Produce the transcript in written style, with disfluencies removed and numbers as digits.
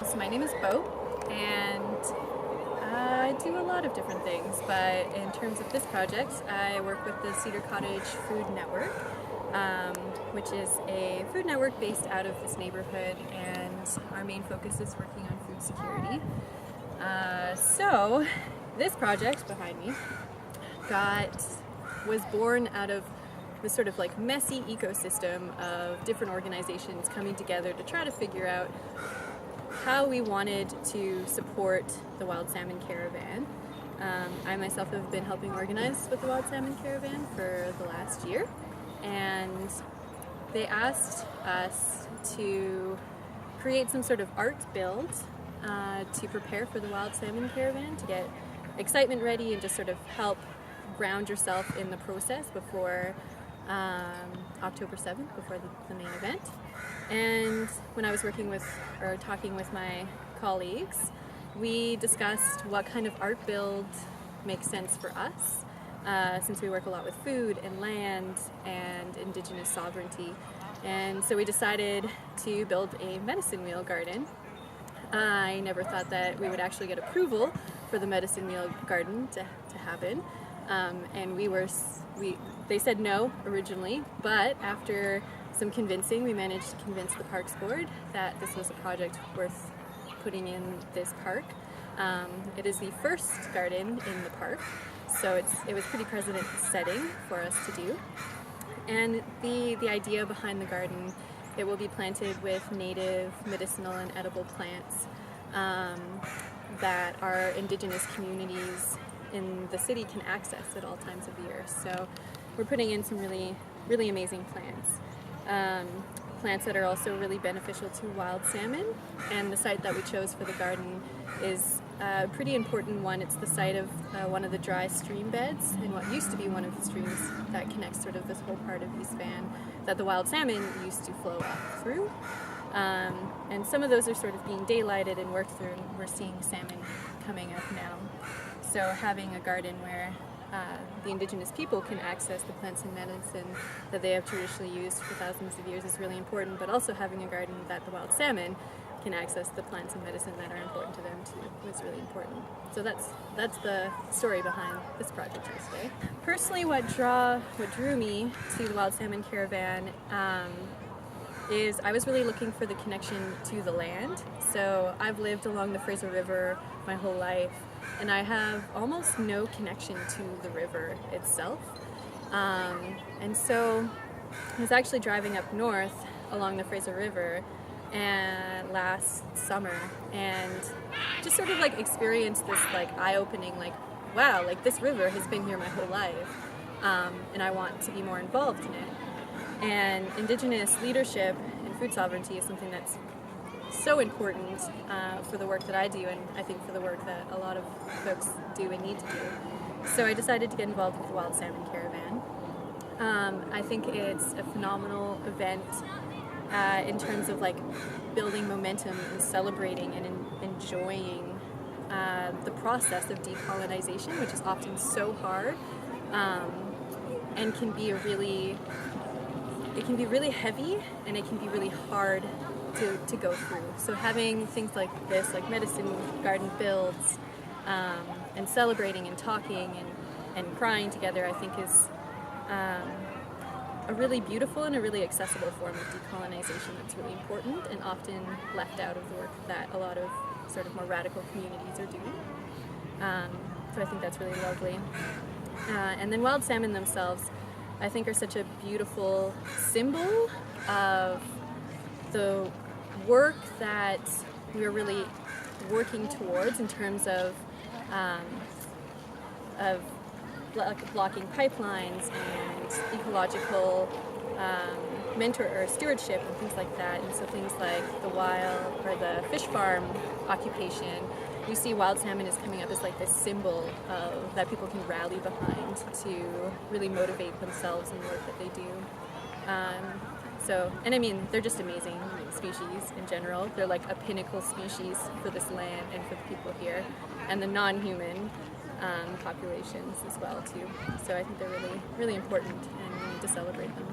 So my name is Bo, and I do a lot of different things, but in terms of this project, I work with the Cedar Cottage Food Network, which is a food network based out of this neighborhood, and our main focus is working on food security. So this project behind me was born out of this sort of like messy ecosystem of different organizations coming together to try to figure out how we wanted to support the Wild Salmon Caravan. I myself have been helping organize with the Wild Salmon Caravan for the last year, and they asked us to create some sort of art build to prepare for the Wild Salmon Caravan, to get excitement ready and just sort of help ground yourself in the process before October 7th, before the main event. And when I was talking with my colleagues, we discussed what kind of art build makes sense for us, since we work a lot with food and land and indigenous sovereignty. And so we decided to build a medicine wheel garden. I never thought that we would actually get approval for the medicine wheel garden to happen. And they said no originally, but after some convincing, we managed to convince the Parks Board that this was a project worth putting in this park. It is the first garden in the park, so it was pretty precedent-setting for us to do. And the idea behind the garden, it will be planted with native, medicinal, and edible plants that our indigenous communities in the city can access at all times of the year. So we're putting in some really, really amazing plants. Plants that are also really beneficial to wild salmon, and the site that we chose for the garden is a pretty important one. It's the site of one of the dry stream beds in what used to be one of the streams that connects sort of this whole part of East Van that the wild salmon used to flow up through. And some of those are sort of being daylighted and worked through, and we're seeing salmon coming up now. So having a garden where the indigenous people can access the plants and medicine that they have traditionally used for thousands of years is really important, but also having a garden that the wild salmon can access the plants and medicine that are important to them too was really important. So that's the story behind this project today. Personally, what drew me to the Wild Salmon Caravan is I was really looking for the connection to the land. So I've lived along the Fraser River my whole life, and I have almost no connection to the river itself. And so I was actually driving up north along the Fraser River last summer, and just sort of like experienced this like eye-opening, like, wow, like this river has been here my whole life, and I want to be more involved in it. And indigenous leadership and food sovereignty is something that's so important for the work that I do, and I think for the work that a lot of folks do and need to do. So I decided to get involved with the Wild Salmon Caravan. I think it's a phenomenal event in terms of like building momentum and celebrating and enjoying the process of decolonization, which is often so hard and can be really heavy, and it can be really hard to go through. So having things like this, like medicine garden builds, and celebrating and talking and crying together, I think is a really beautiful and a really accessible form of decolonization that's really important and often left out of the work that a lot of sort of more radical communities are doing. So I think that's really lovely. And then wild salmon themselves, I think, are such a beautiful symbol of the work that we're really working towards in terms of blocking pipelines and ecological stewardship and things like that. And so things like the fish farm occupation, you see wild salmon is coming up as like this symbol that people can rally behind to really motivate themselves in the work that they do. And I mean, they're just amazing species in general. They're like a pinnacle species for this land and for the people here, and the non-human populations as well too. So I think they're really, really important, and we need to celebrate them.